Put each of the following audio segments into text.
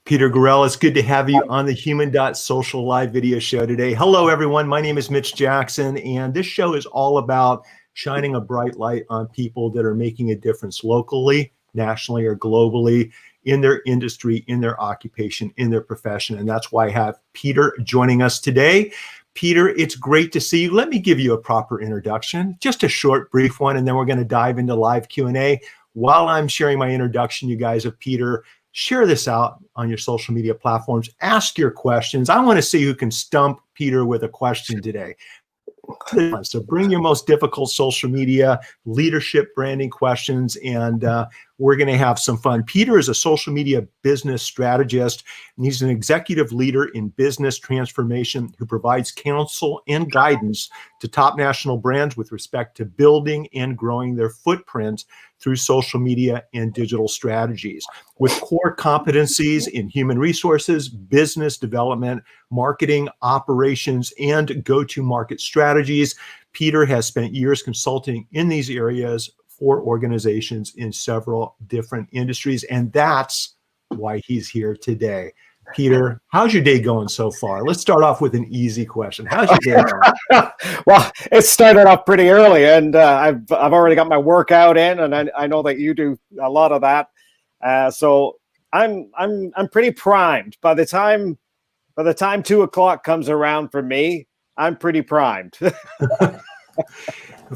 Peter GORAL, it's good to have you on the Human.Social live video show today. Hello, everyone. My name is Mitch Jackson, and this show is all about shining a bright light on people that are making a difference locally, nationally, or globally in their industry, in their occupation, in their profession. And that's why I have Peter joining us today. Peter, it's great to see you. Let me give you a proper introduction, just a short, brief one, and then we're going to dive into live Q&A. While I'm sharing my introduction, you guys, of Peter, share this out on your social media platforms. Ask your questions. I want to see who can stump Peter with a question today. So bring your most difficult social media, leadership, branding questions, and we're going to have some fun. Peter is a social media business strategist, and he's an executive leader in business transformation who provides counsel and guidance to top national brands with respect to building and growing their footprint through social media and digital strategies. With core competencies in human resources, business development, marketing, operations, and go-to-market strategies, Peter has spent years consulting in these areas for organizations in several different industries, and that's why he's here today. Peter, how's your day going so far? Let's start off with an easy question. How's your day going? Well, it started off pretty early, and I've already got my workout in, and I know that you do a lot of that. So I'm pretty primed. By the time 2 o'clock comes around for me, I'm pretty primed.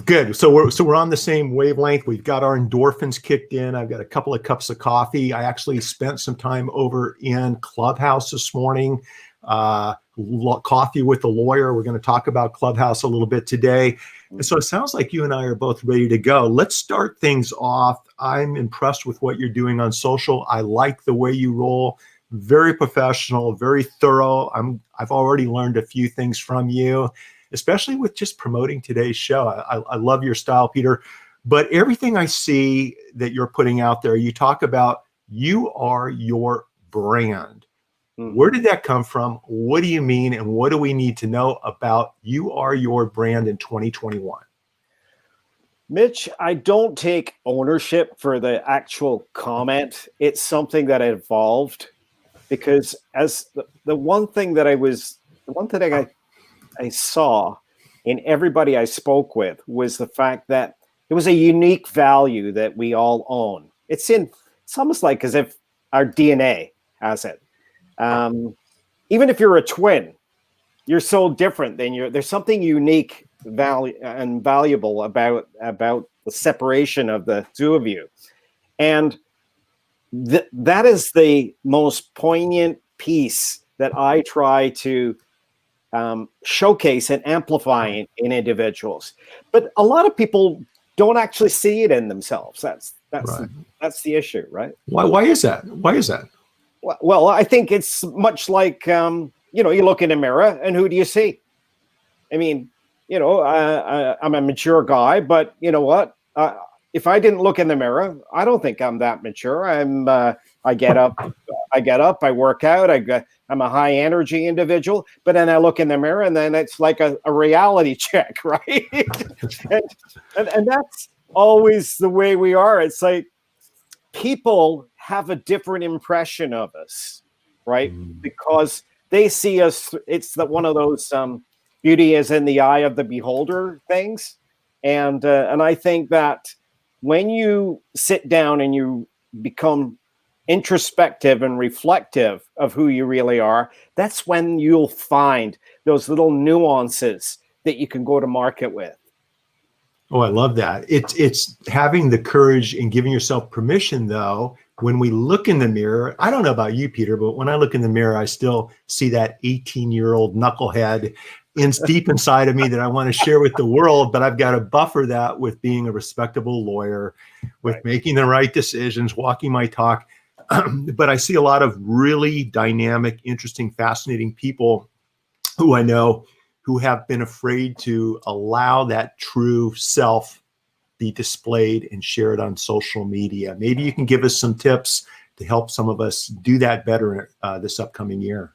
Good. So we're on the same wavelength. We've got our endorphins kicked in. I've got a couple of cups of coffee. I actually spent some time over in Clubhouse this morning. Coffee with the lawyer. We're going to talk about Clubhouse a little bit today. And so it sounds like you and I are both ready to go. Let's start things off. I'm impressed with what you're doing on social. I like the way you roll. Very professional, very thorough. I've already learned a few things from you, especially with just promoting today's show. I love your style, Peter. But everything I see that you're putting out there, you talk about you are your brand. Where did that come from? What do you mean? And what do we need to know about you are your brand in 2021? Mitch, I don't take ownership for the actual comment. It's something that evolved because as the one thing that I saw in everybody I spoke with was the fact that it was a unique value that we all own. It's almost like as if our DNA has it. Even if you're a twin, you're so different than there's something unique, valuable about the separation of the two of you. And that is the most poignant piece that I try to showcase and amplify in individuals. But a lot of people don't actually see it in themselves. That's right. That's the issue, right? Why is that? Why is that? Well, I think it's much like, you look in a mirror and who do you see? I mean, I'm a mature guy, but you know what? If I didn't look in the mirror, I don't think I'm that mature. I get up, I work out, I'm a high energy individual, but then I look in the mirror and then it's like a reality check, right? and that's always the way we are. It's like people have a different impression of us, right? Because they see us, it's one of those beauty is in the eye of the beholder things. And I think that when you sit down and you become introspective and reflective of who you really are, that's when you'll find those little nuances that you can go to market with. Oh, I love that. It's having the courage and giving yourself permission, though. When we look in the mirror, I don't know about you, Peter, but when I look in the mirror, I still see that 18-year-old knucklehead deep inside of me that I want to share with the world, but I've got to buffer that with being a respectable lawyer, with making the right decisions, walking my talk. But I see a lot of really dynamic, interesting, fascinating people who I know who have been afraid to allow that true self be displayed and shared on social media. Maybe you can give us some tips to help some of us do that better this upcoming year.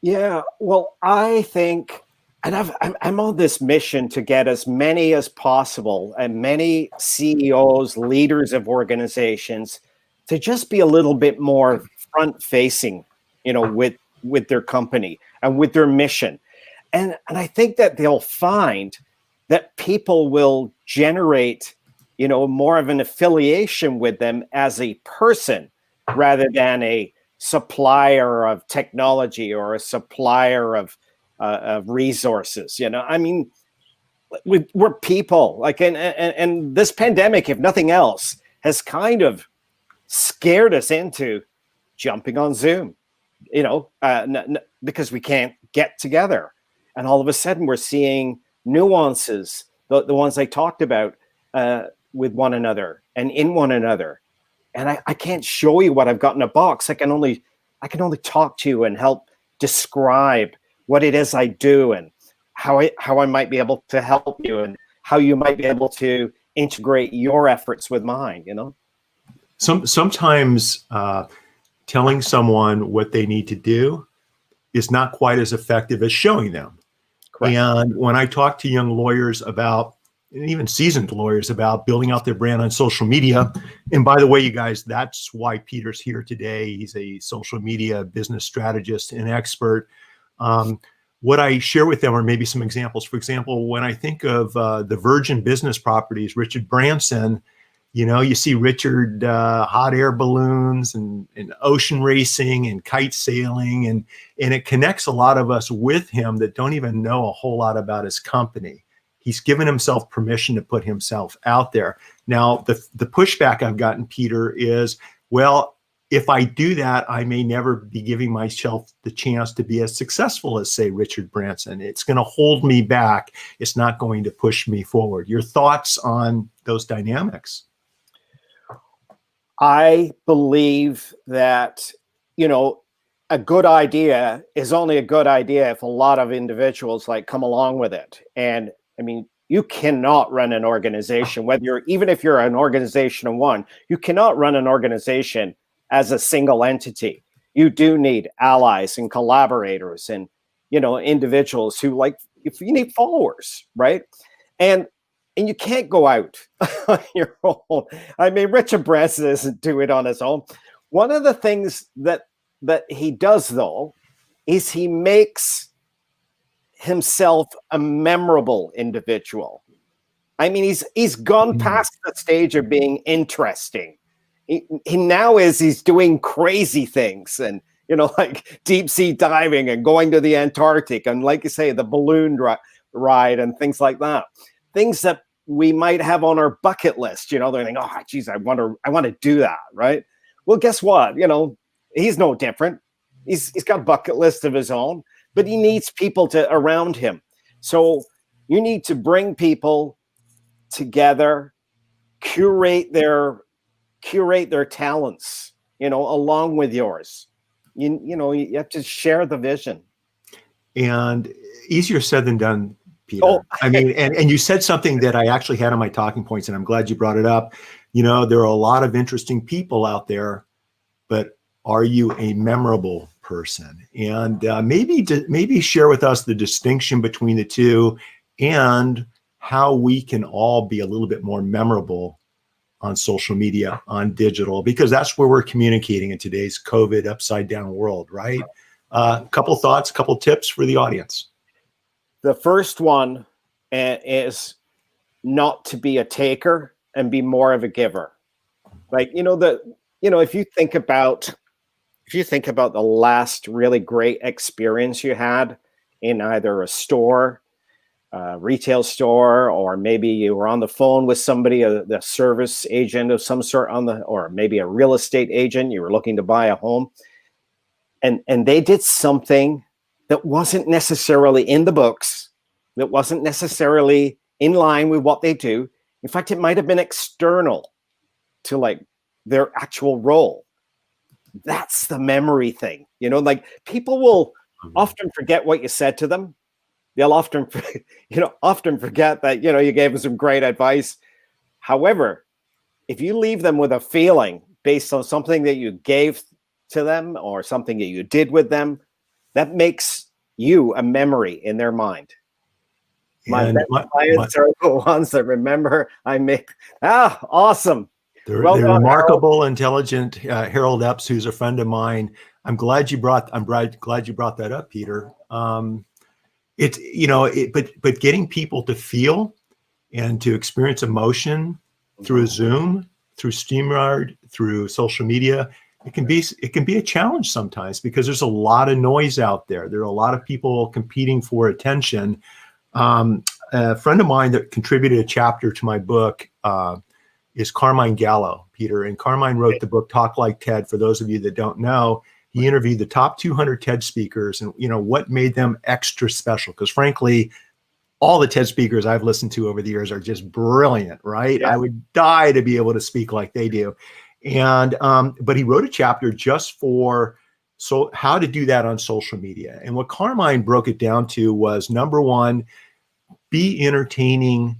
Yeah, well, I think, and I'm on this mission to get as many as possible and many CEOs, leaders of organizations to just be a little bit more front-facing with their company and with their mission. And I think that they'll find that people will generate, more of an affiliation with them as a person rather than a supplier of technology or a supplier of resources. I mean, we're people. Like, and this pandemic, if nothing else, has kind of scared us into jumping on Zoom, because we can't get together. And all of a sudden, we're seeing nuances, the ones I talked about, with one another and in one another. And I can't show you what I've got in a box. I can only talk to you and help describe what it is I do and how I might be able to help you and how you might be able to integrate your efforts with mine. Sometimes telling someone what they need to do is not quite as effective as showing them. Correct. And when I talk to young lawyers about, and even seasoned lawyers about building out their brand on social media, and by the way, you guys, that's why Peter's here today. He's a social media business strategist and expert. What I share with them are maybe some examples. For example, when I think of the Virgin business properties, Richard Branson, you see Richard, hot air balloons and ocean racing and kite sailing, and it connects a lot of us with him that don't even know a whole lot about his company. He's given himself permission to put himself out there. Now, the pushback I've gotten, Peter, is, well, if I do that, I may never be giving myself the chance to be as successful as, say, Richard Branson. It's going to hold me back. It's not going to push me forward. Your thoughts on those dynamics? I believe that, a good idea is only a good idea if a lot of individuals come along with it. And I mean, you cannot run an organization, even if you're an organization of one, you cannot run an organization as a single entity. You do need allies and collaborators and, individuals who if you need followers, right? And you can't go out on your own. I mean, Richard Branson doesn't do it on his own. One of the things that he does, though, is he makes himself a memorable individual. I mean, he's gone past the stage of being interesting. He's doing crazy things and, deep sea diving and going to the Antarctic and, like you say, the balloon ride and things like that. Things that we might have on our bucket list. They're thinking, oh, geez, I want to do that, right? Well, guess what? He's no different. He's got a bucket list of his own, but he needs people around him. So you need to bring people together, curate their talents, along with yours. You have to share the vision. And easier said than done, Peter. Oh. I mean, and you said something that I actually had on my talking points, and I'm glad you brought it up. There are a lot of interesting people out there, but are you a memorable person? And maybe share with us the distinction between the two and how we can all be a little bit more memorable on social media, on digital, because that's where we're communicating in today's COVID upside down world, right? Couple thoughts, couple tips for the audience. The first one is not to be a taker and be more of a giver. If you think about the last really great experience you had in either a store, retail store, or maybe you were on the phone with somebody, the service agent of some sort or maybe a real estate agent, you were looking to buy a home, and they did something that wasn't necessarily in the books, that wasn't necessarily in line with what they do. In fact, it might have been external to their actual role. That's the memory thing. People will often forget what you said to them. They'll often forget that, you gave them some great advice. However, if you leave them with a feeling based on something that you gave to them or something that you did with them, that makes you a memory in their mind. My clients are the ones that remember I make. Awesome. The remarkable, intelligent Harold Epps, who's a friend of mine, glad you brought that up, Peter. It's, but getting people to feel and to experience emotion through a Zoom, through StreamYard, through social media, it can be a challenge sometimes because there's a lot of noise out there. There are a lot of people competing for attention. A friend of mine that contributed a chapter to my book is Carmine Gallo, Peter. And Carmine wrote the book Talk Like TED. For those of you that don't know, he interviewed the top 200 TED speakers and, what made them extra special. Because frankly, all the TED speakers I've listened to over the years are just brilliant, right? Yeah. I would die to be able to speak like they do. And, but he wrote a chapter just for how to do that on social media. And what Carmine broke it down to was, number one, be entertaining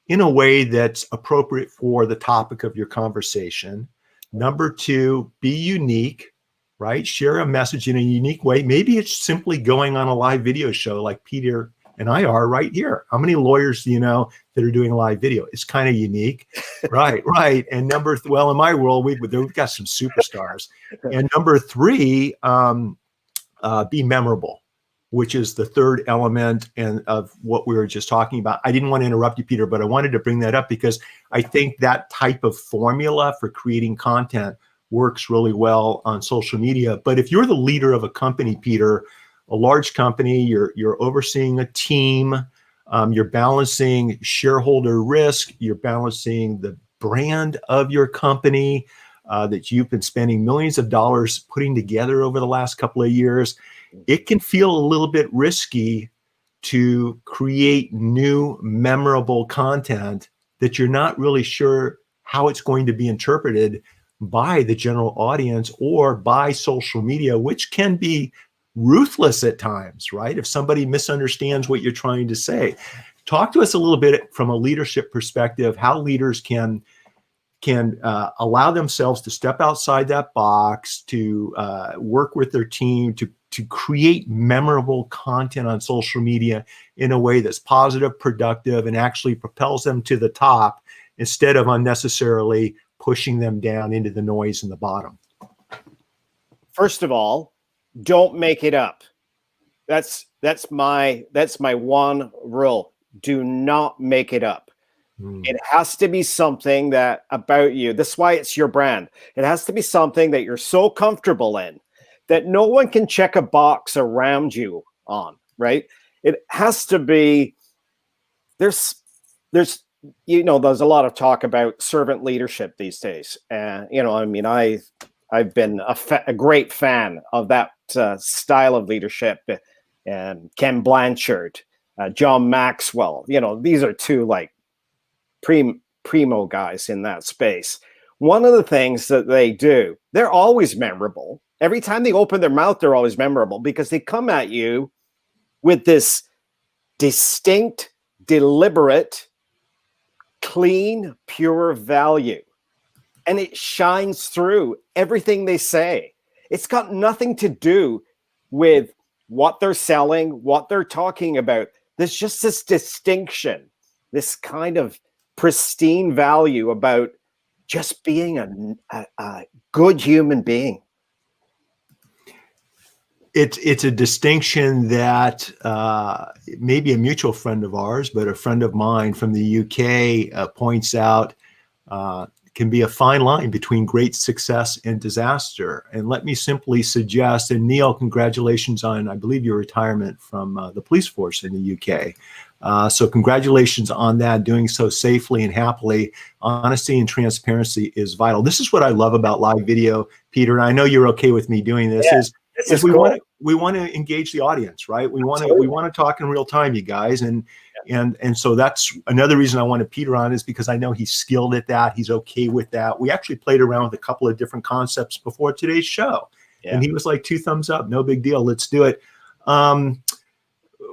in a way that's appropriate for the topic of your conversation. Number two, be unique, right? Share a message in a unique way. Maybe it's simply going on a live video show like Peter and I are right here. How many lawyers do you know that are doing a live video? It's kind of unique. Right. And well, in my world, we've got some superstars. And number three, be memorable, which is the third element of what we were just talking about. I didn't want to interrupt you, Peter, but I wanted to bring that up because I think that type of formula for creating content works really well on social media. But if you're the leader of a company, Peter, a large company, you're overseeing a team, you're balancing shareholder risk, you're balancing the brand of your company that you've been spending millions of dollars putting together over the last couple of years. It can feel a little bit risky to create new, memorable content that you're not really sure how it's going to be interpreted by the general audience or by social media, which can be ruthless at times, right? If somebody misunderstands what you're trying to say. Talk to us a little bit from a leadership perspective, how leaders can allow themselves to step outside that box, to work with their team, to create memorable content on social media in a way that's positive, productive, and actually propels them to the top instead of unnecessarily pushing them down into the noise in the bottom. First of all, don't make it up. That's my one rule. Do not make it up. It has to be something that about you. That's why it's your brand. It has to be something that you're so comfortable in that no one can check a box around you on, right? It has to be, there's there's a lot of talk about servant leadership these days. And, I've been a great fan of that style of leadership. And Ken Blanchard, John Maxwell, these are two like primo guys in that space. One of the things that they do, they're always memorable. Every time they open their mouth, they're always memorable because they come at you with this distinct, deliberate, clean, pure value. And it shines through everything they say. It's got nothing to do with what they're selling, what they're talking about. There's just this distinction, this kind of pristine value about just being a good human being. It's a distinction that maybe a mutual friend of ours, but a friend of mine from the UK points out can be a fine line between great success and disaster. And let me simply suggest, and Neil, congratulations on, I believe, your retirement from the police force in the UK. So congratulations on that, doing so safely and happily. Honesty and transparency is vital. This is what I love about live video, Peter, and I know you're okay with me doing this, is we cool. we want to engage the audience, right? We want to talk in real time, you guys. And so that's another reason I wanted Peter on, is because I know he's skilled at that. He's okay with that. We actually played around with a couple of different concepts before today's show. And he was like, 2 thumbs up, no big deal. Let's do it.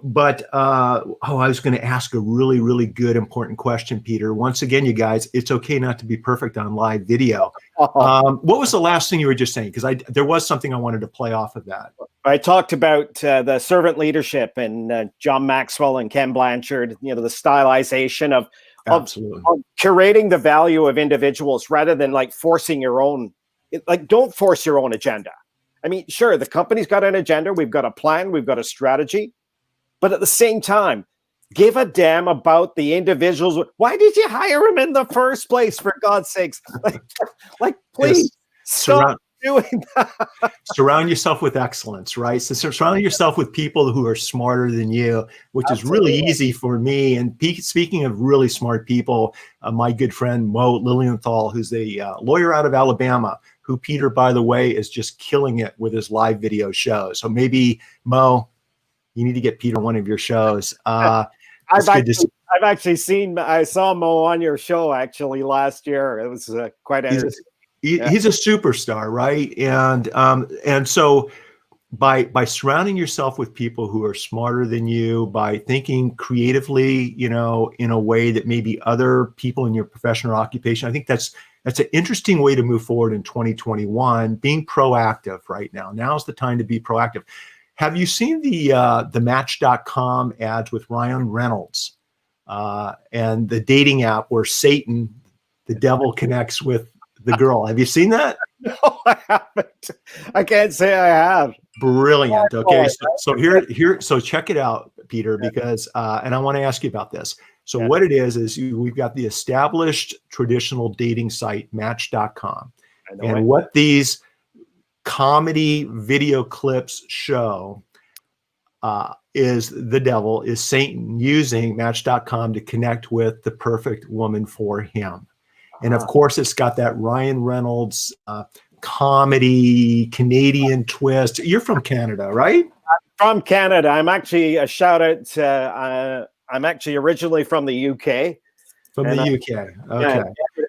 But I was going to ask a really, really good, important question, Peter. Once again, you guys, it's okay not to be perfect on live video. What was the last thing you were just saying? Because there was something I wanted to play off of that. I talked about the servant leadership and John Maxwell and Ken Blanchard, the stylization of curating the value of individuals rather than like forcing your own, don't force your own agenda. I mean, sure, the company's got an agenda, we've got a plan, we've got a strategy, but at the same time, give a damn about the individuals. Why did you hire him in the first place, for God's sakes? Like please stop doing that. Surround yourself with excellence, right? So surround yourself with people who are smarter than you, which Absolutely. is really easy for me. And speaking of really smart people, my good friend Mo Lilienthal, who's a lawyer out of Alabama, who Peter, by the way, is just killing it with his live video shows. So maybe Mo, you need to get Peter on one of your shows. I've actually seen, I saw Mo on your show actually last year. It was quite interesting. He's a superstar, right? And so by surrounding yourself with people who are smarter than you, by thinking creatively, you know, in a way that maybe other people in your profession or occupation, I think that's an interesting way to move forward in 2021. Being proactive right now. Now's the time to be proactive. Have you seen the Match.com ads with Ryan Reynolds and the dating app where Satan, the devil, connects with the girl? Have you seen that? No, I haven't. I can't say I have. Brilliant. Okay, so check it out, Peter, because and I want to ask you about this. So what it is we've got the established traditional dating site Match.com, and what these comedy video clips show is the devil, is Satan, using Match.com to connect with the perfect woman for him. And of course, it's got that Ryan Reynolds comedy Canadian twist. You're from Canada, right? I'm from Canada. I'm actually a shout out to, I'm actually originally from the UK. From the UK. Okay.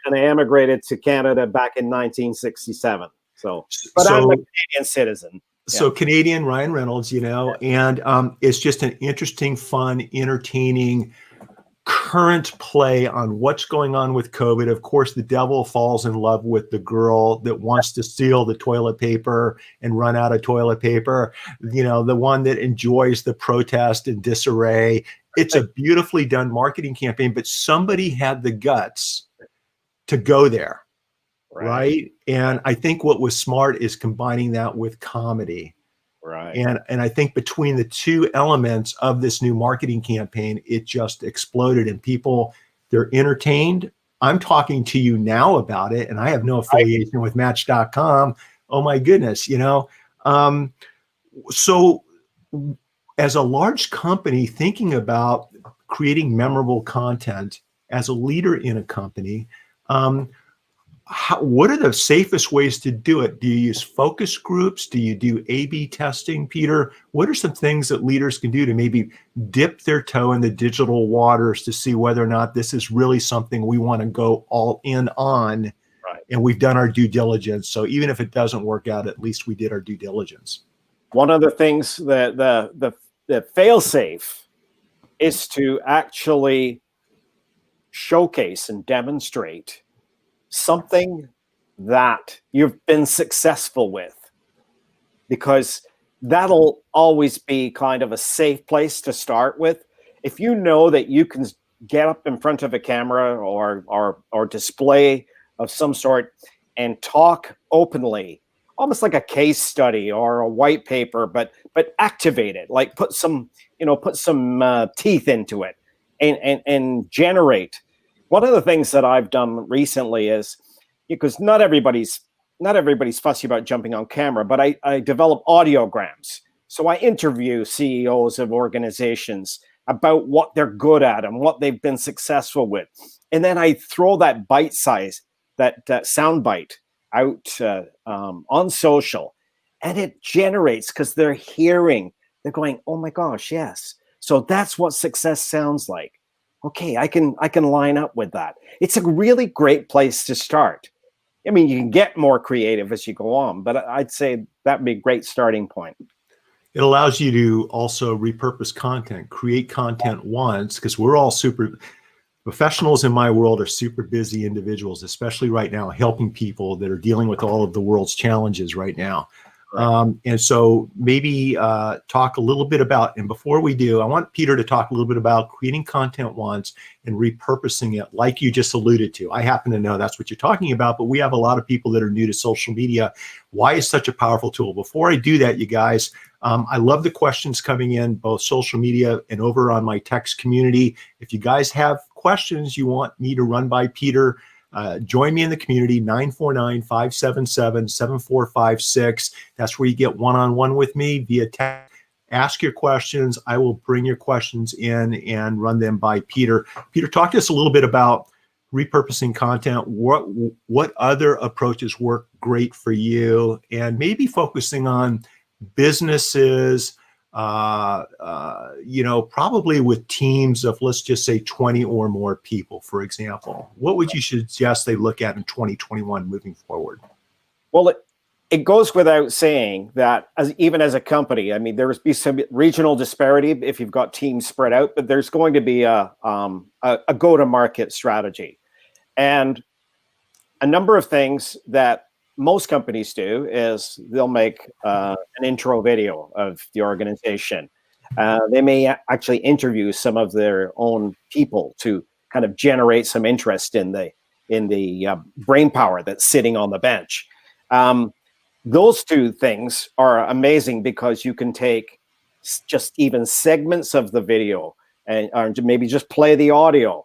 And I emigrated to Canada back in 1967. But I'm a Canadian citizen. So Canadian Ryan Reynolds, you know, and it's just an interesting, fun, entertaining current play on what's going on with COVID. Of course, the devil falls in love with the girl that wants to steal the toilet paper and run out of toilet paper, you know, the one that enjoys the protest and disarray. It's a beautifully done marketing campaign, but somebody had the guts to go there, right? And I think what was smart is combining that with comedy. Right. And I think between the two elements of this new marketing campaign, it just exploded, and people, they're entertained. I'm talking to you now about it, and I have no affiliation with Match.com. Oh my goodness, you know. So as a large company thinking about creating memorable content, as a leader in a company, what are the safest ways to do it? Do you use focus groups? Do you do A/B testing, Peter? What are some things that leaders can do to maybe dip their toe in the digital waters to see whether or not this is really something we want to go all in on? Right. And we've done our due diligence. So even if it doesn't work out, at least we did our due diligence. One of the things that the fail-safe is to actually showcase and demonstrate something that you've been successful with, because that'll always be kind of a safe place to start with. If you know that you can get up in front of a camera or display of some sort and talk openly, almost like a case study or a white paper, but activate it, like put some teeth into it and generate. One of the things that I've done recently is, because not everybody's fussy about jumping on camera, but I develop audiograms. So I interview CEOs of organizations about what they're good at and what they've been successful with. And then I throw that bite size, that sound bite out on social, and it generates, because they're going, oh my gosh, yes. So that's what success sounds like. Okay, I can line up with that. It's a really great place to start. I mean, you can get more creative as you go on, but I'd say that'd be a great starting point. It allows you to also repurpose content, create content once, because we're all professionals in my world are super busy individuals, especially right now, helping people that are dealing with all of the world's challenges right now. And so maybe talk a little bit about, and before we do, I want Peter to talk a little bit about creating content once and repurposing it like you just alluded to. I happen to know that's what you're talking about, but we have a lot of people that are new to social media. Why is such a powerful tool? Before I do that, you guys, I love the questions coming in, both social media and over on my text community. If you guys have questions you want me to run by Peter, join me in the community, 949-577-7456. That's where you get one-on-one with me via text. Ask your questions. I will bring your questions in and run them by Peter. Peter, talk to us a little bit about repurposing content. What other approaches work great for you? And maybe focusing on businesses, probably with teams of, let's just say 20 or more people, for example. What would you suggest they look at in 2021 moving forward? Well, it goes without saying that even as a company, I mean, there will be some regional disparity if you've got teams spread out, but there's going to be a go-to-market strategy. And a number of things that most companies do is they'll make an intro video of the organization. They may actually interview some of their own people to kind of generate some interest in the brain power that's sitting on the bench. Those two things are amazing because you can take just even segments of the video and or maybe just play the audio,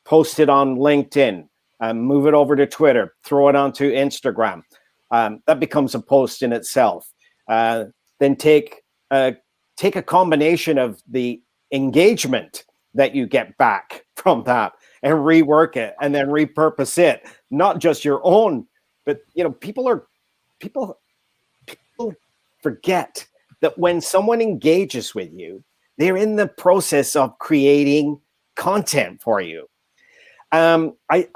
post it on LinkedIn, move it over to Twitter, throw it onto Instagram. That becomes a post in itself. Then take a combination of the engagement that you get back from that and rework it and then repurpose it. Not just your own, but people forget that when someone engages with you, they're in the process of creating content for you. I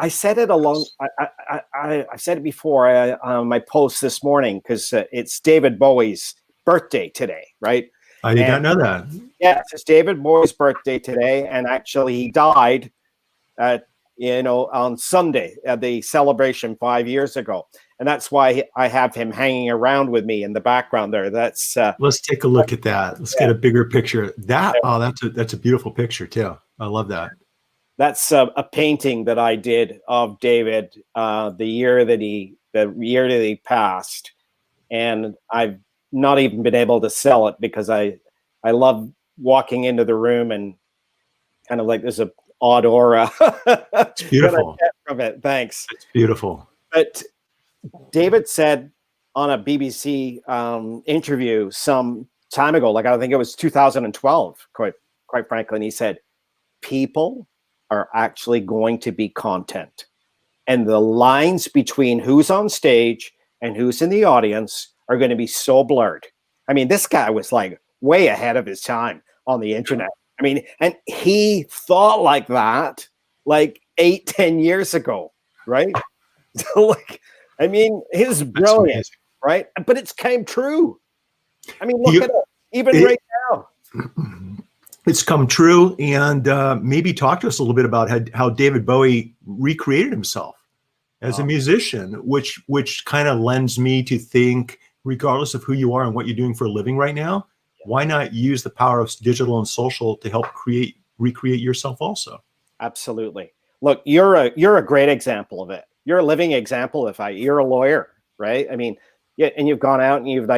said it I said it before on my post this morning because it's David Bowie's birthday today, right? I did not know that. Yeah, it's David Bowie's birthday today, and actually he died, on Sunday at the celebration 5 years ago, and that's why I have him hanging around with me in the background there. That's let's take a look at that. Let's get a bigger picture. That's a beautiful picture too. I love that. That's a painting that I did of David the year that he passed, and I've not even been able to sell it because I love walking into the room and kind of like there's a odd aura. It's beautiful. that I get from it. Thanks. It's beautiful. But David said on a BBC interview some time ago, like I think it was 2012, quite frankly, and he said, people are actually going to be content. And the lines between who's on stage and who's in the audience are going to be so blurred. I mean, this guy was like way ahead of his time on the internet. I mean, and he thought like that like 8-10 years ago, right? So his brilliant, right? But it's came true. I mean, look at it, even right now. It's come true, and maybe talk to us a little bit about how David Bowie recreated himself as a musician, which kind of lends me to think, regardless of who you are and what you're doing for a living right now, why not use the power of digital and social to help recreate yourself also? Absolutely. Look, you're a great example of it. You're a living example. You're a lawyer, right? I mean, yeah, and you've gone out and you've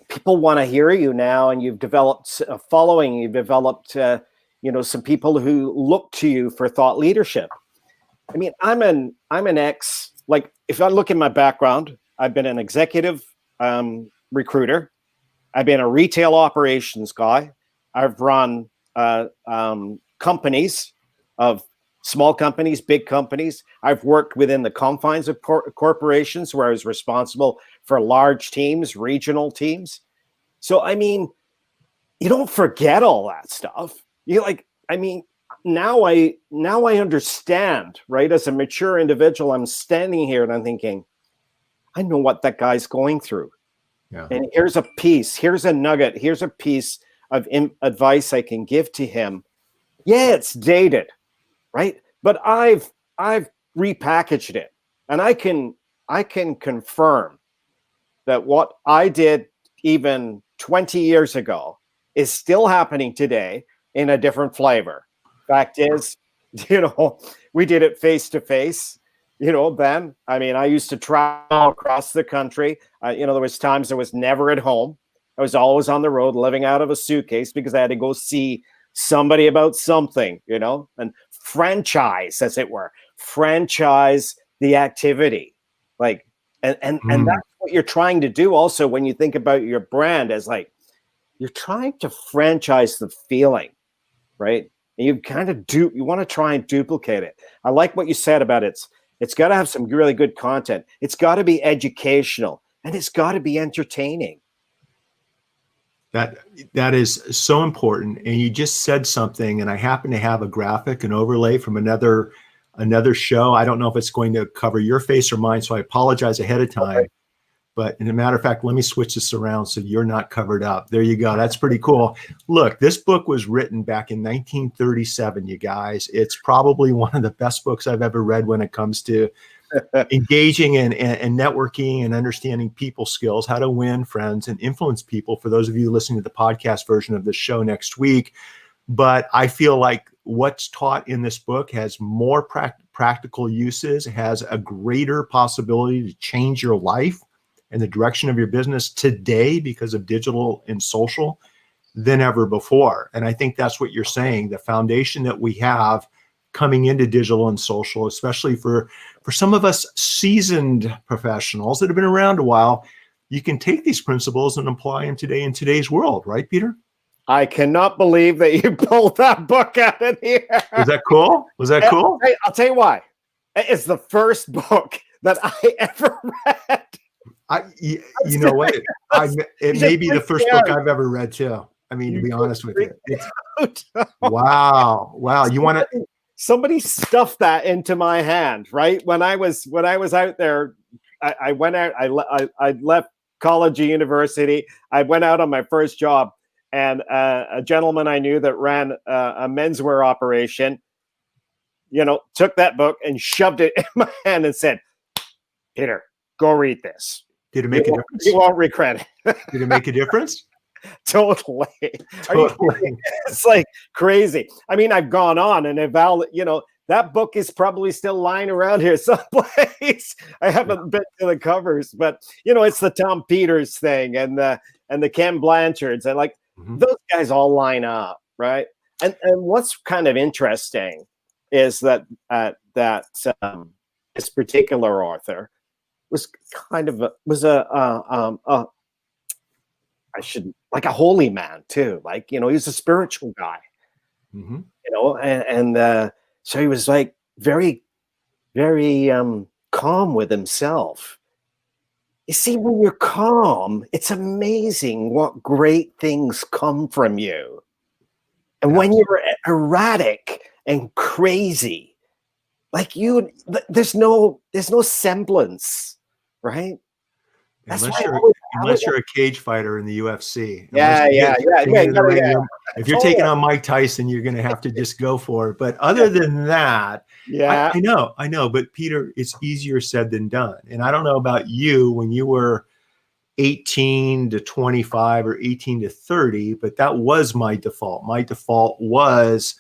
people want to hear you now, and you've developed a following. You've developed, some people who look to you for thought leadership. I mean, I'm an ex. Like, if I look at my background, I've been an executive recruiter. I've been a retail operations guy. I've run companies, of small companies, big companies. I've worked within the confines of corporations where I was responsible for large teams, regional teams. So, I mean, you don't forget all that stuff. Now I understand, right? As a mature individual, I'm standing here and I'm thinking, I know what that guy's going through. Yeah. And here's a piece, here's a nugget, here's a piece of advice I can give to him. Yeah, it's dated, right? But I've repackaged it, and I can confirm that what I did even 20 years ago is still happening today in a different flavor. Fact is, we did it face to face. Then, I mean, I used to travel across the country. There was times I was never at home. I was always on the road, living out of a suitcase because I had to go see somebody about something, and franchise, as it were, franchise the activity. Like, and that's what you're trying to do also when you think about your brand, as like, you're trying to franchise the feeling, right? And you want to try and duplicate it. I like what you said about it's got to have some really good content. It's got to be educational, and it's got to be entertaining. That is so important. And you just said something, and I happen to have a graphic, an overlay from another show. I don't know if it's going to cover your face or mine, so I apologize ahead of time. Okay. But in a matter of fact, let me switch this around so you're not covered up. There you go. That's pretty cool. Look, this book was written back in 1937, you guys. It's probably one of the best books I've ever read when it comes to engaging and networking and understanding people skills, how to win friends and influence people, for those of you listening to the podcast version of this show next week. But I feel like what's taught in this book has more practical uses, has a greater possibility to change your life and the direction of your business today because of digital and social than ever before. And I think that's what you're saying. The foundation that we have coming into digital and social, especially for some of us seasoned professionals that have been around a while, you can take these principles and apply them today in today's world, right, Peter? I cannot believe that you pulled that book out of here. Was that cool? Was that cool? I'll tell you why. It's the first book that I ever read. You know what? It may be the first book I've ever read too. I mean, to be honest with you. Wow. You want to? Somebody stuffed that into my hand, right? When I was out there, I went out. I left college or university. I went out on my first job, and a gentleman I knew that ran a menswear operation, took that book and shoved it in my hand and said, "Peter, go read this. Did it make a difference? You won't regret it." Did it make a difference? Totally. It's like crazy. I mean, I've gone on and that book is probably still lying around here someplace. I haven't been to the covers, but it's the Tom Peters thing and the Ken Blanchards, and like those guys all line up, right? And what's kind of interesting is that this particular author was kind of like a holy man too. Like, he's a spiritual guy, and so he was like very, very calm with himself. You see, when you're calm, it's amazing what great things come from you. And when you're erratic and crazy, like there's no semblance, right? Unless you're a cage fighter in the UFC. Yeah. If you're taking on Mike Tyson, you're going to have to just go for it. But other than that, I know. But Peter, it's easier said than done. And I don't know about you when you were 18 to 25 or 18 to 30, but that was my default. My default was,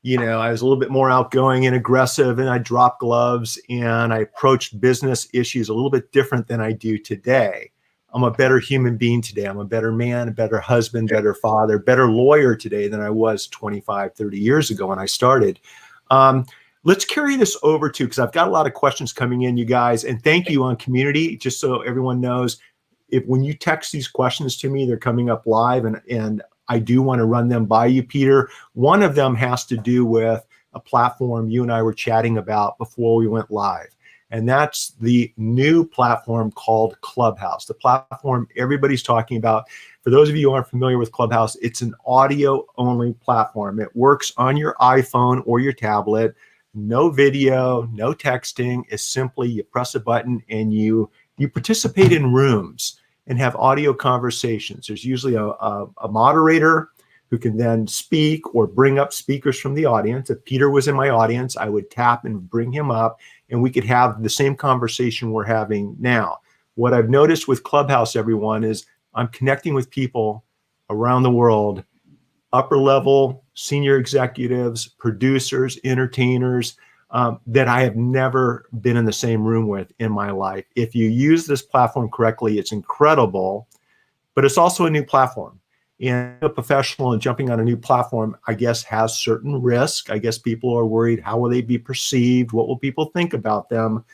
I was a little bit more outgoing and aggressive, and I dropped gloves and I approached business issues a little bit different than I do today. I'm a better human being today. I'm a better man, a better husband, better father, better lawyer today than I was 25, 30 years ago when I started. Let's carry this over to, because I've got a lot of questions coming in, you guys, and thank you on community. Just so everyone knows, when you text these questions to me, they're coming up live, and I do want to run them by you, Peter. One of them has to do with a platform you and I were chatting about before we went live. And that's the new platform called Clubhouse, the platform everybody's talking about. For those of you who aren't familiar with Clubhouse, it's an audio-only platform. It works on your iPhone or your tablet. No video, no texting. It's simply you press a button and you participate in rooms and have audio conversations. There's usually a moderator who can then speak or bring up speakers from the audience. If Peter was in my audience, I would tap and bring him up, and we could have the same conversation we're having now. what I've noticed with Clubhouse, everyone, is I'm connecting with people around the world, upper level, senior executives, producers, entertainers, that I have never been in the same room with in my life. If you use this platform correctly, it's incredible, but it's also a new platform. And a professional and jumping on a new platform, I guess, has certain risk. I guess people are worried, how will they be perceived? What will people think about them?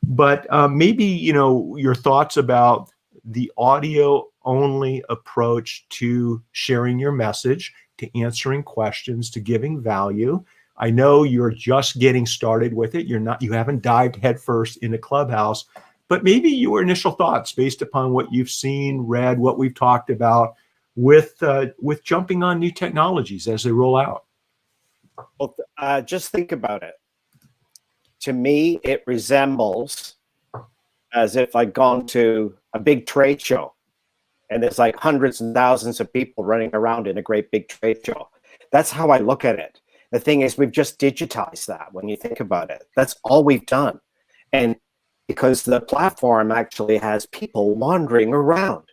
But maybe, your thoughts about the audio only approach to sharing your message, to answering questions, to giving value. I know you're just getting started with it. You haven't dived headfirst into Clubhouse, but maybe your initial thoughts based upon what you've seen, read, what we've talked about with jumping on new technologies as they roll out. Well, just think about it. To me, it resembles as if I'd gone to a big trade show and there's like hundreds and thousands of people running around in a great big trade show. That's how I look at it. The thing is, we've just digitized that when you think about it. That's all we've done. And because the platform actually has people wandering around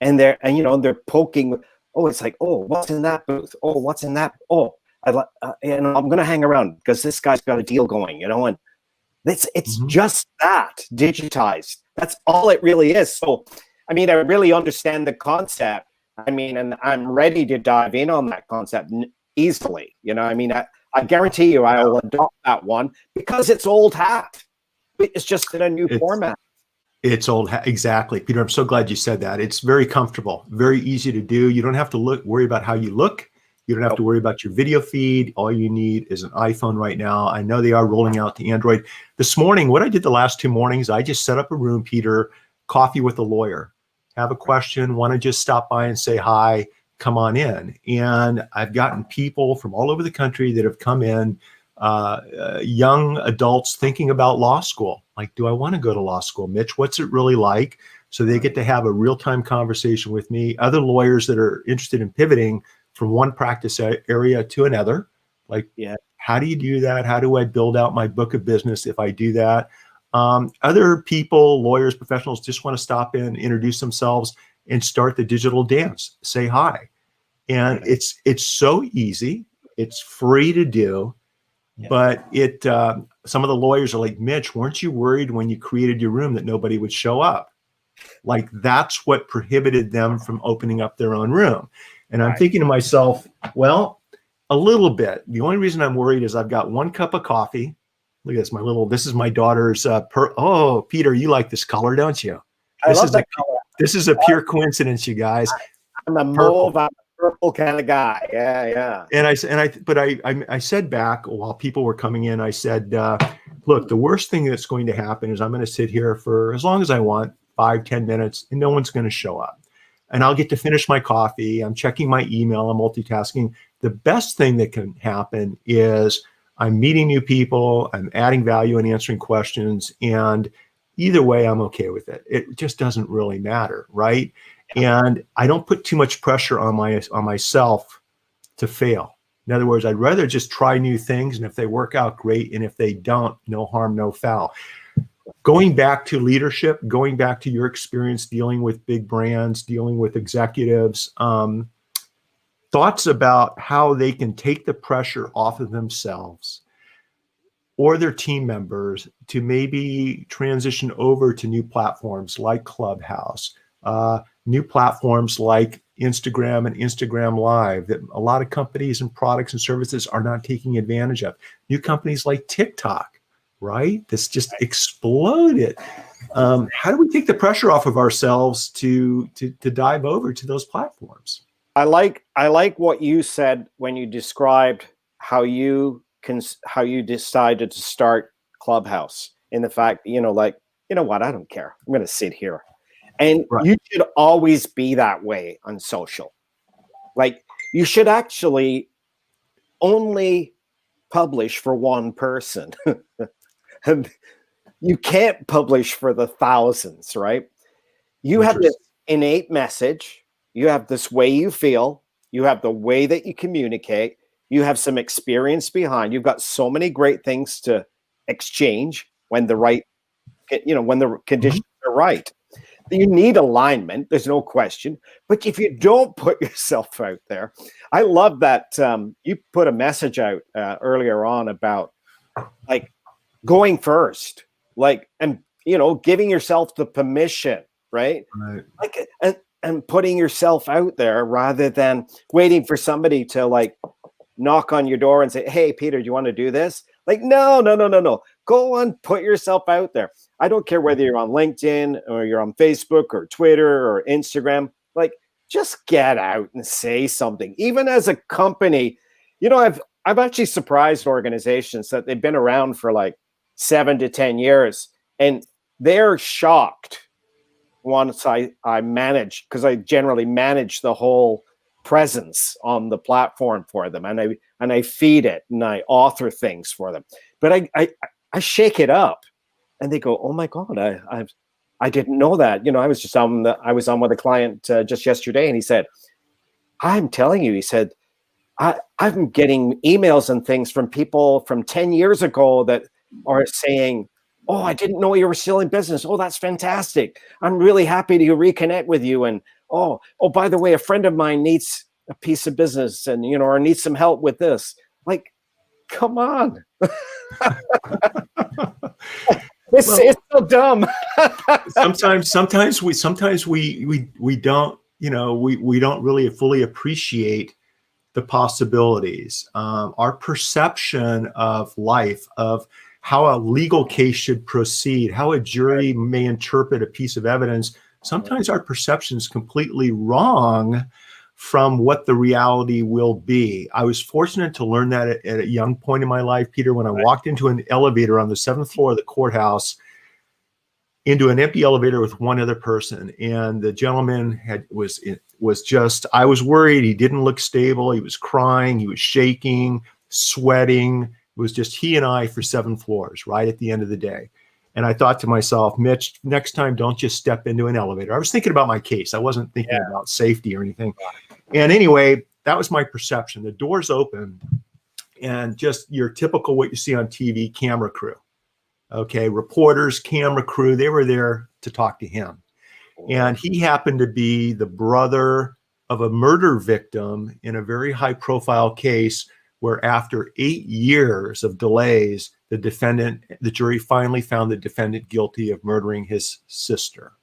and they're poking, it's like, what's in that booth? What's in that? I'm going to hang around because this guy's got a deal going, and it's just that digitized. That's all it really is. So, I really understand the concept. And I'm ready to dive in on that concept easily. I guarantee you I will adopt that one because it's old hat. It's just in a new format. It's old hat. Exactly. Peter, I'm so glad you said that. It's very comfortable, very easy to do. You don't have to worry about how you look. You don't have to worry about your video feed. All you need is an iPhone right now. I know they are rolling out to Android. This morning, what I did the last 2 mornings, I just set up a room, Peter, coffee with a lawyer. Have a question, want to just stop by and say hi, come on in. And I've gotten people from all over the country that have come in, young adults thinking about law school. Like, do I want to go to law school, Mitch? What's it really like? So they get to have a real-time conversation with me. Other lawyers that are interested in pivoting from one practice area to another. Like, how do you do that? How do I build out my book of business if I do that? Other people, lawyers, professionals, just want to stop in, introduce themselves, and start the digital dance. Say hi. And it's so easy. It's free to do. But some of the lawyers are like, Mitch, weren't you worried when you created your room that nobody would show up? Like, that's what prohibited them from opening up their own room. And I'm thinking to myself, well, a little bit. The only reason I'm worried is I've got 1 cup of coffee. Look at this, this is my daughter's, Peter, you like this color, don't you? I love that color. This is a pure coincidence, you guys. I'm a mauve, I'm a purple kind of guy. Yeah. And I said back while people were coming in, I said, look, the worst thing that's going to happen is I'm going to sit here for as long as I want, 5-10 minutes, and no one's going to show up. And I'll get to finish my coffee. I'm checking my email. I'm multitasking. The best thing that can happen is I'm meeting new people. I'm adding value and answering questions. And either way, I'm okay with it. It just doesn't really matter, right? And I don't put too much pressure on myself to fail. In other words, I'd rather just try new things. And if they work out, great. And if they don't, no harm, no foul. Going back to leadership, going back to your experience dealing with big brands, dealing with executives, thoughts about how they can take the pressure off of themselves or their team members to maybe transition over to new platforms like Clubhouse, new platforms like Instagram and Instagram Live that a lot of companies and products and services are not taking advantage of. New companies like TikTok, right? This just exploded. How do we take the pressure off of ourselves to dive over to those platforms? I like what you said when you described how you decided to start Clubhouse, in the fact, what, I don't care. I'm going to sit here. And you should always be that way on social. Like, you should actually only publish for one person. And you can't publish for the thousands, right? You have this innate message. You have this way you feel. You have the way that you communicate. You have some experience behind. You've got so many great things to exchange when the conditions are right. You need alignment. There's no question. But if you don't put yourself out there, I love that you put a message out earlier on about like going first, like, and giving yourself the permission, right? Right. Like, and putting yourself out there rather than waiting for somebody to like knock on your door and say, "Hey, Peter, do you want to do this?" Like, no. Go on, put yourself out there. I don't care whether you're on LinkedIn or you're on Facebook or Twitter or Instagram. Like, just get out and say something. Even as a company, I've actually surprised organizations that they've been around for like 7 to 10 years, and they're shocked once I manage, because I generally manage the whole presence on the platform for them, and I feed it and I author things for them. But I shake it up, and they go, "Oh my God, I didn't know that." I was on with a client just yesterday, and he said, "I'm telling you," he said, I'm getting emails and things from people from 10 years ago that are saying, "Oh, I didn't know you were still in business. Oh, that's fantastic. I'm really happy to reconnect with you. And oh, by the way, a friend of mine needs a piece of business and, or needs some help with this." Like, come on. It's so dumb. sometimes we don't, we don't really fully appreciate the possibilities. Our perception of life, of how a legal case should proceed, how a jury may interpret a piece of evidence. Sometimes our perception is completely wrong from what the reality will be. I was fortunate to learn that at a young point in my life, Peter, when I walked into an elevator on the 7th floor of the courthouse, into an empty elevator with one other person. And the gentleman was just, I was worried. He didn't look stable. He was crying. He was shaking, sweating. It was just he and I for 7 floors right at the end of the day. And I thought to myself, Mitch, next time, don't just step into an elevator. I was thinking about my case. I wasn't thinking about safety or anything. And anyway, that was my perception. The doors open, and just your typical, what you see on TV, camera crew. Okay, reporters, camera crew, they were there to talk to him. And he happened to be the brother of a murder victim in a very high profile case where, after 8 years of delays, the jury finally found the defendant guilty of murdering his sister.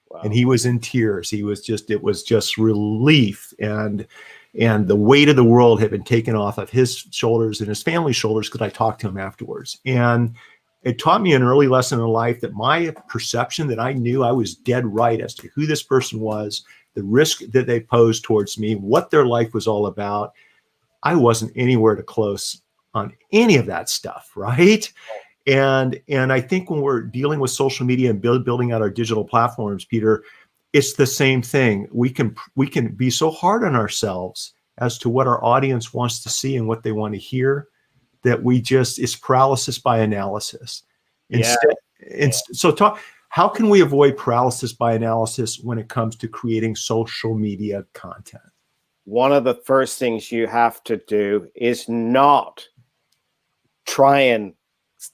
Wow. And he was in tears. It was just relief. And the weight of the world had been taken off of his shoulders and his family's shoulders, because I talked to him afterwards. And it taught me an early lesson in life, that my perception, that I knew I was dead right as to who this person was, the risk that they posed towards me, what their life was all about. I wasn't anywhere to close on any of that stuff, right? And I think when we're dealing with social media and building out our digital platforms, Peter, it's the same thing. We can be so hard on ourselves as to what our audience wants to see and what they want to hear, that it's paralysis by analysis. How can we avoid paralysis by analysis when it comes to creating social media content? One of the first things you have to do is not try and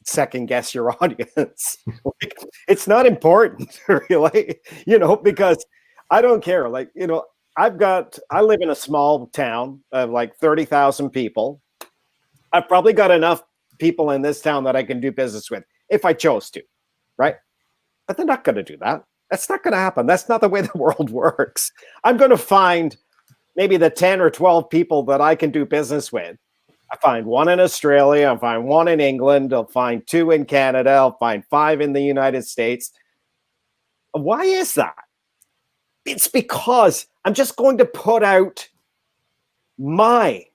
second guess your audience. It's not important, really, because I don't care. Like, I live in a small town of like 30,000 people. I've probably got enough people in this town that I can do business with if I chose to, right? But they're not going to do that. That's not going to happen. That's not the way the world works. I'm going to find maybe the 10 or 12 people that I can do business with. I find one in Australia. I'll find one in England. I'll find 2 in Canada. I'll find 5 in the United States. Why is that? It's because I'm just going to put out my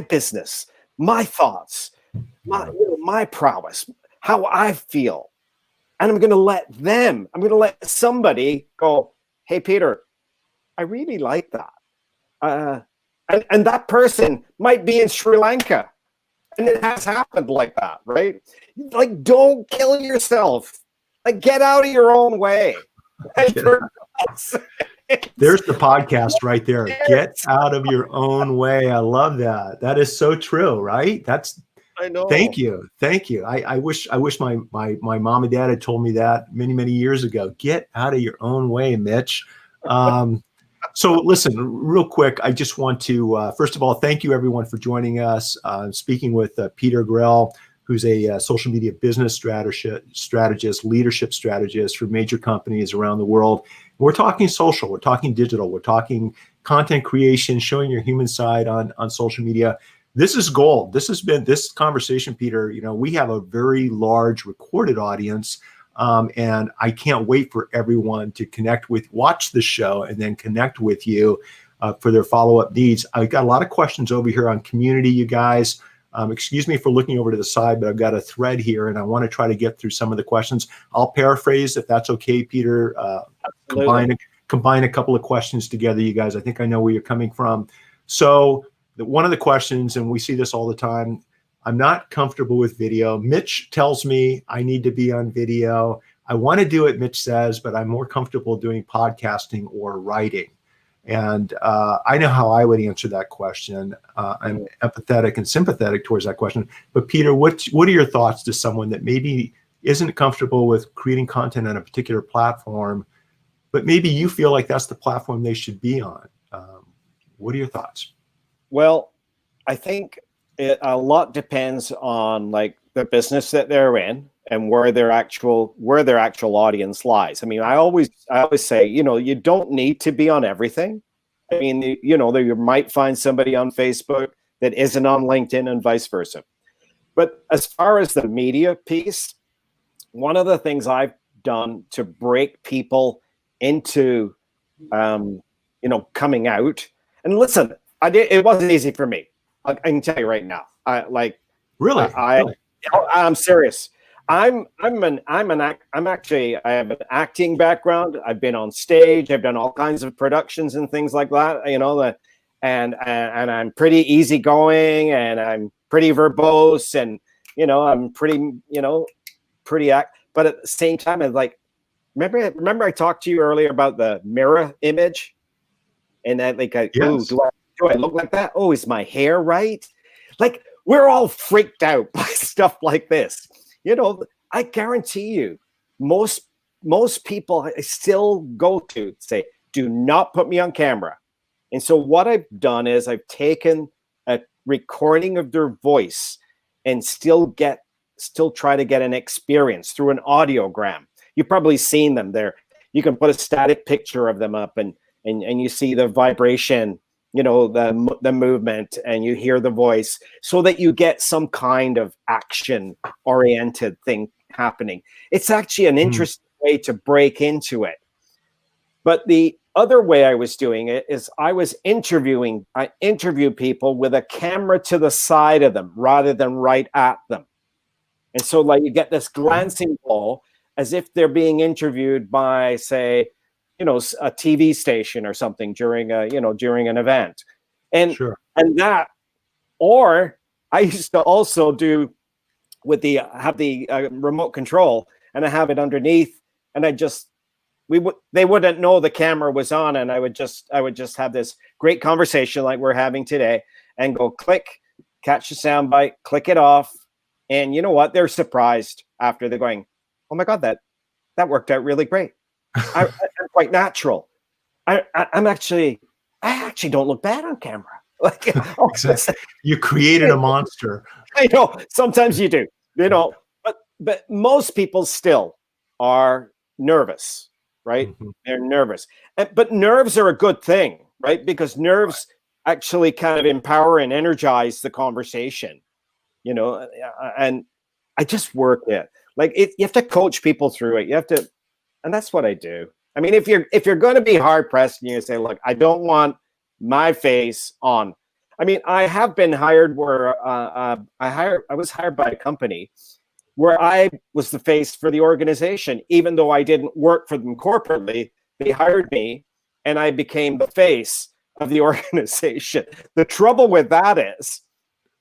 business, my thoughts, my prowess, how I feel. And I'm going to let somebody go, "Hey, Peter, I really like that." And that person might be in Sri Lanka. And it has happened like that, right? Like, don't kill yourself. Like, get out of your own way. There's the podcast right there. Get out of your own way. I love that. That is so true, right? I Thank know. you. Thank you. I wish my mom and dad had told me that many, many years ago. Get out of your own way, Mitch. So listen, real quick, I just want to, first of all, thank you everyone for joining us. Speaking with Peter GORAL, who's a social media business strategist, leadership strategist for major companies around the world. We're talking social, we're talking digital, we're talking content creation, showing your human side on social media. This is gold. This has been this conversation, Peter. You know, we have a very large recorded audience, and I can't wait for everyone to watch the show, and then connect with you for their follow-up needs. I've got a lot of questions over here on community, you guys. Excuse me for looking over to the side, but I've got a thread here, and I want to try to get through some of the questions. I'll paraphrase if that's okay, Peter. Combine a couple of questions together, you guys. I think I know where you're coming from. So one of the questions, and we see this all the time, I'm not comfortable with video. Mitch tells me I need to be on video. I want to do it, Mitch says, but I'm more comfortable doing podcasting or writing. And I know how I would answer that question. I'm empathetic and sympathetic towards that question. But Peter, what are your thoughts to someone that maybe isn't comfortable with creating content on a particular platform, but maybe you feel like that's the platform they should be on? What are your thoughts? Well, I think a lot depends on like the business that they're in and where their actual audience lies. I mean, I always say, you know, you don't need to be on everything. I mean, you know, you might find somebody on Facebook that isn't on LinkedIn and vice versa. But as far as the media piece, one of the things I've done to break people into, you know, coming out, and listen, it wasn't easy for me. I can tell you right now. Really? I'm serious. I have an acting background. I've been on stage. I've done all kinds of productions and things like that. You know, and I'm pretty easygoing, and I'm pretty verbose, and you know, I'm pretty, you know, But at the same time, I'm like, remember I talked to you earlier about the mirror image, and that like, yes. do I look like that? Oh, is my hair right? Like, we're all freaked out by stuff like this. You know, I guarantee you, most people still go to say, do not put me on camera. And so what I've done is I've taken a recording of their voice and still try to get an experience through an audiogram. You've probably seen them there. You can put a static picture of them up, and you see the vibration, you know, the movement, and you hear the voice, so that you get some kind of action oriented thing happening. It's actually an interesting way to break into it. But the other way I was doing it is I interview people with a camera to the side of them rather than right at them. And so like you get this glancing ball as if they're being interviewed by, say, you know, a TV station or something during an event. And Sure. and that, or I used to also do with have the remote control, and I have it underneath, and they wouldn't know the camera was on, and I would just have this great conversation like we're having today, and go click, catch the soundbite, click it off, and you know what? They're surprised after. They're going, "Oh my God, that worked out really great. I'm quite natural. I actually don't look bad on camera." Like, exactly. You created a monster. I know. Sometimes you do, you know, but most people still are nervous, right? Mm-hmm. They're nervous, but nerves are a good thing, right? Because nerves actually kind of empower and energize the conversation, you know. And I just work it like you have to coach people through it. You have to, and that's what I do. I mean, if you're going to be hard pressed and you say, look, I don't want my face on. I mean, I have been hired where I was hired by a company where I was the face for the organization, even though I didn't work for them corporately. They hired me, and I became the face of the organization. The trouble with that is,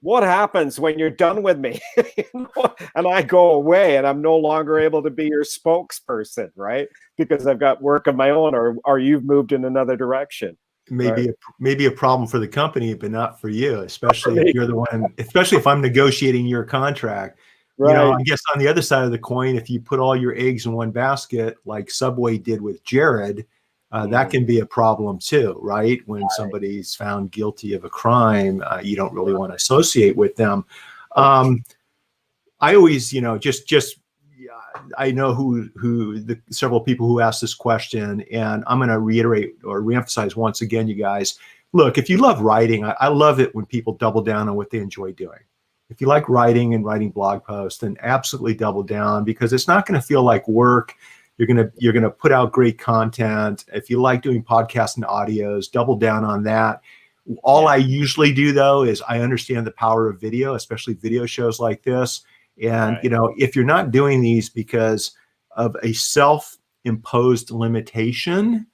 what happens when you're done with me, you know, and I go away and I'm no longer able to be your spokesperson, right? Because I've got work of my own, or you've moved in another direction. maybe maybe a problem for the company, but not for you, especially if you're the one, especially if I'm negotiating your contract. You know, I guess on the other side of the coin, if you put all your eggs in one basket, like Subway did with Jared, that can be a problem too, right? When somebody's found guilty of a crime, you don't really want to associate with them. I always, you know, I know who the several people who asked this question, and I'm going to reiterate or reemphasize once again, you guys. Look, if you love writing, I love it when people double down on what they enjoy doing. If you like writing and writing blog posts, then absolutely double down, because it's not going to feel like work. You're gonna put out great content. If you like doing podcasts and audios, double down on that. All I usually do though is I understand the power of video, especially video shows like this. And you know, if you're not doing these because of a self-imposed limitation,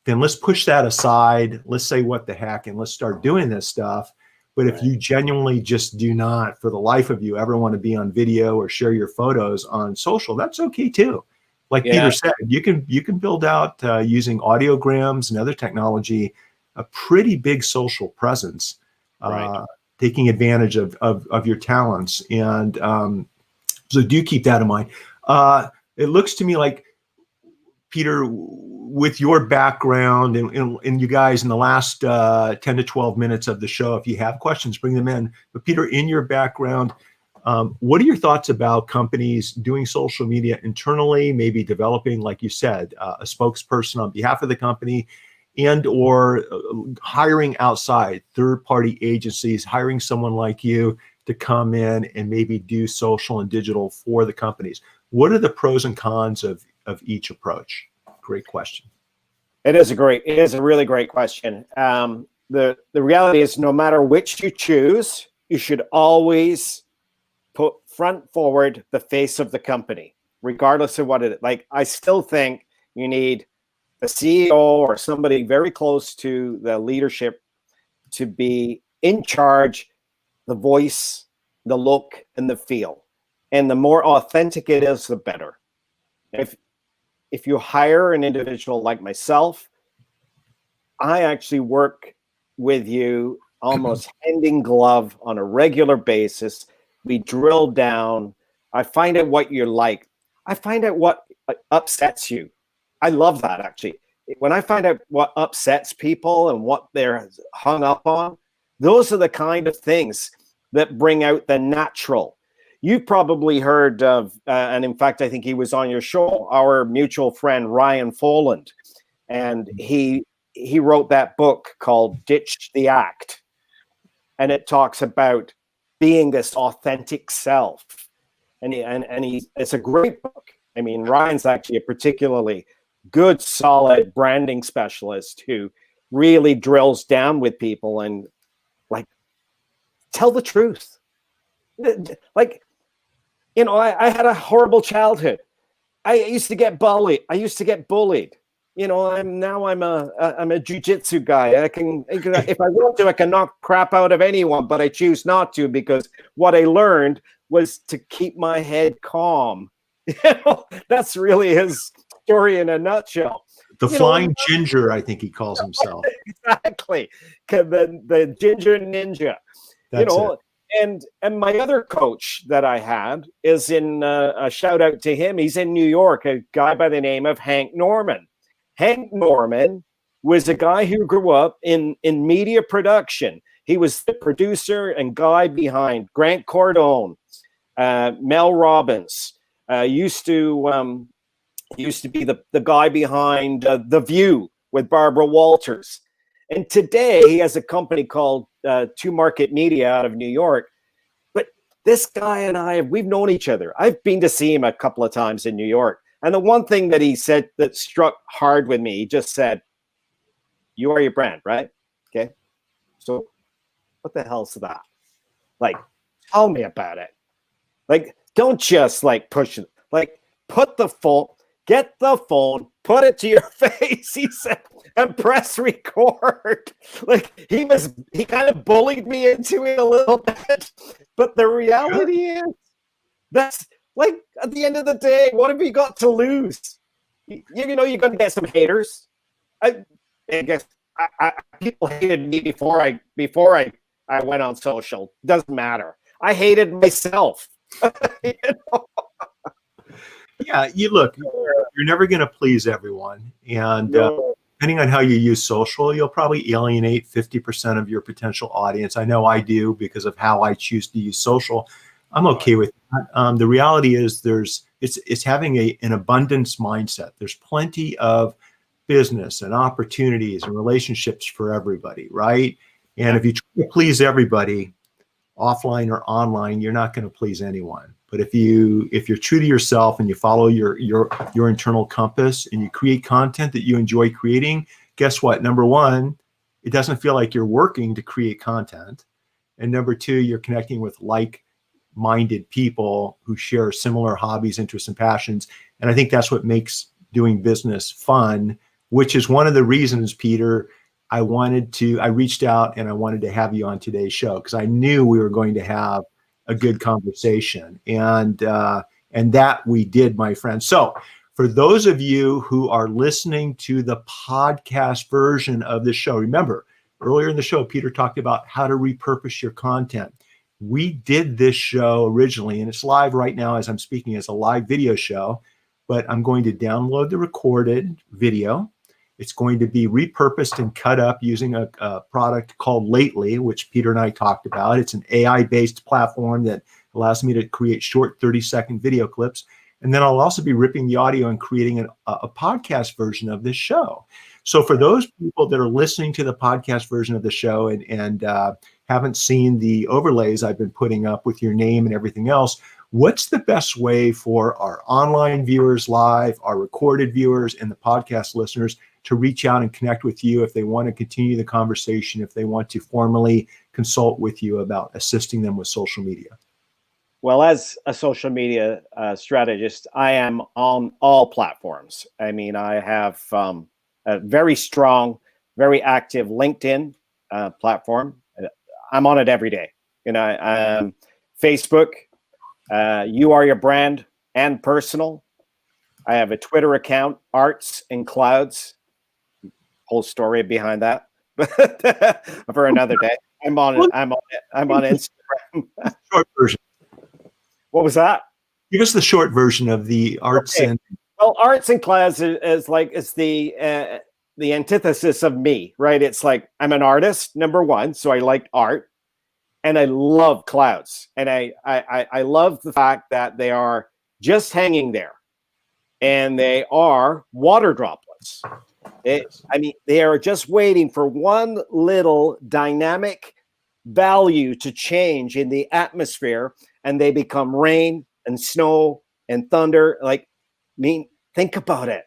then let's push that aside. Let's say what the heck, and let's start doing this stuff. But if you genuinely just do not, for the life of you, ever want to be on video or share your photos on social, that's okay too. Like Peter said, you can build out using audiograms and other technology a pretty big social presence, taking advantage of your talents. And so do keep that in mind. It looks to me like, Peter, with your background and you guys in the last 10 to 12 minutes of the show, if you have questions, bring them in. But Peter, in your background, what are your thoughts about companies doing social media internally, maybe developing, like you said, a spokesperson on behalf of the company, and or hiring outside third-party agencies, hiring someone like you to come in and maybe do social and digital for the companies? What are the pros and cons of each approach? Great question. It is a really great question. The reality is, no matter which you choose, you should always put front forward the face of the company, regardless of what it is. Like, I still think you need the CEO or somebody very close to the leadership to be in charge, the voice, the look, and the feel. And the more authentic it is, the better. If you hire an individual like myself, I actually work with you almost hand in glove on a regular basis. We drill down. I find out what you're like. I find out what upsets you. I love that, actually. When I find out what upsets people and what they're hung up on, those are the kind of things that bring out the natural. You've probably heard of, and in fact, I think he was on your show, our mutual friend, Ryan Foland. And he wrote that book called Ditch the Act. And it talks about being this authentic self. And it's a great book. I mean, Ryan's actually a particularly good, solid branding specialist who really drills down with people and, like, tell the truth. Like, you know, I had a horrible childhood. I used to get bullied. You know, I'm a jiu-jitsu guy. I can, if I want to, I can knock crap out of anyone, but I choose not to, because what I learned was to keep my head calm. You know, that's really his story in a nutshell. The flying ginger, I think he calls himself. Exactly. The ginger ninja. That's, you know, and my other coach that I had is in a shout out to him. He's in New York, a guy by the name of Hank Norman. Hank Norman was a guy who grew up in media production. He was the producer and guy behind Grant Cardone, Mel Robbins. Used to be the guy behind The View with Barbara Walters. And today he has a company called To Market Media out of New York. But this guy and I, we've known each other. I've been to see him a couple of times in New York. And the one thing that he said that struck hard with me, he just said, "You are your brand, right? Okay. So what the hell's that? Like, tell me about it. Like, don't just like push it. Like, put the phone, get the phone, put it to your face," he said, "and press record." Like, he kind of bullied me into it a little bit. But the reality is, that's, like, at the end of the day, what have you got to lose? You know, you're going to get some haters. I guess people hated me before I went on social. Doesn't matter. I hated myself. You know? Yeah, you look, you're never going to please everyone. And No. depending on how you use social, you'll probably alienate 50% of your potential audience. I know I do because of how I choose to use social. I'm okay with that. The reality is it's having an abundance mindset. There's plenty of business and opportunities and relationships for everybody, right? And if you try to please everybody, offline or online, you're not going to please anyone. But if you're true to yourself and you follow your internal compass and you create content that you enjoy creating, guess what? Number one, it doesn't feel like you're working to create content. And number two, you're connecting with like-minded people who share similar hobbies, interests, and passions. And I think that's what makes doing business fun, which is one of the reasons, Peter, I reached out and I wanted to have you on today's show because I knew we were going to have a good conversation, and that we did, my friend. So for those of you who are listening to the podcast version of the show, remember earlier in the show, Peter talked about how to repurpose your content. We did this show originally, and it's live right now as I'm speaking as a live video show, but I'm going to download the recorded video. It's going to be repurposed and cut up using a product called Lately, which Peter and I talked about. It's an AI-based platform that allows me to create short 30-second video clips. And then I'll also be ripping the audio and creating a podcast version of this show. So for those people that are listening to the podcast version of the show and haven't seen the overlays I've been putting up with your name and everything else, what's the best way for our online viewers live, our recorded viewers, and the podcast listeners to reach out and connect with you if they want to continue the conversation, if they want to formally consult with you about assisting them with social media? Well, as a social media strategist, I am on all platforms. I mean, I have a very strong, very active LinkedIn platform. I'm on it every day. You know, Facebook, You Are Your Brand and Personal. I have a Twitter account, Arts and Clouds. Whole story behind that for another day. I'm on it. I'm on Instagram. Short version. What was that? Give us the short version of the Arts and. Well, Arts and Clouds is like it's the antithesis of me, right? It's like I'm an artist, number one, so I like art, and I love clouds, and I love the fact that they are just hanging there, and they are water droplets. I mean, they are just waiting for one little dynamic value to change in the atmosphere, and they become rain and snow and thunder. Like, I mean, think about it.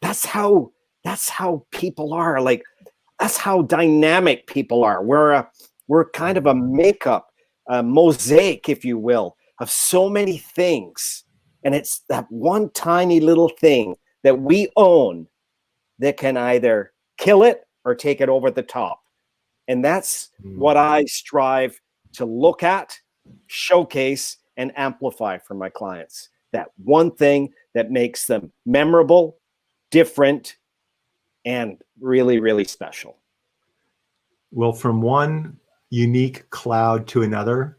That's how people are. Like, that's how dynamic people are. We're kind of a makeup, a mosaic, if you will, of so many things, and it's that one tiny little thing that we own that can either kill it or take it over the top. And that's what I strive to look at, showcase, and amplify for my clients. That one thing that makes them memorable, different, and really, really special. Well, from one unique cloud to another,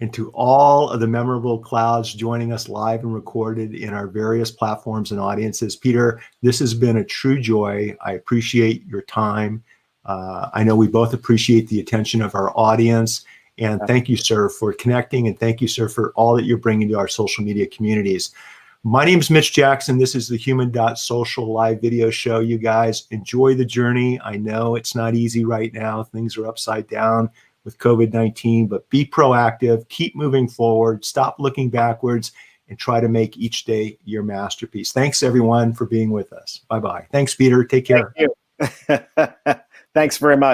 and to all of the memorable clouds joining us live and recorded in our various platforms and audiences. Peter, this has been a true joy. I appreciate your time. I know we both appreciate the attention of our audience. And thank you, sir, for connecting. And thank you, sir, for all that you're bringing to our social media communities. My name is Mitch Jackson. This is the Human.Social live video show. You guys enjoy the journey. I know it's not easy right now. Things are upside down with COVID-19, but be proactive, keep moving forward, stop looking backwards, and try to make each day your masterpiece. Thanks, everyone, for being with us. Bye-bye. Thanks, Peter. Take care. Thank you. Thanks very much.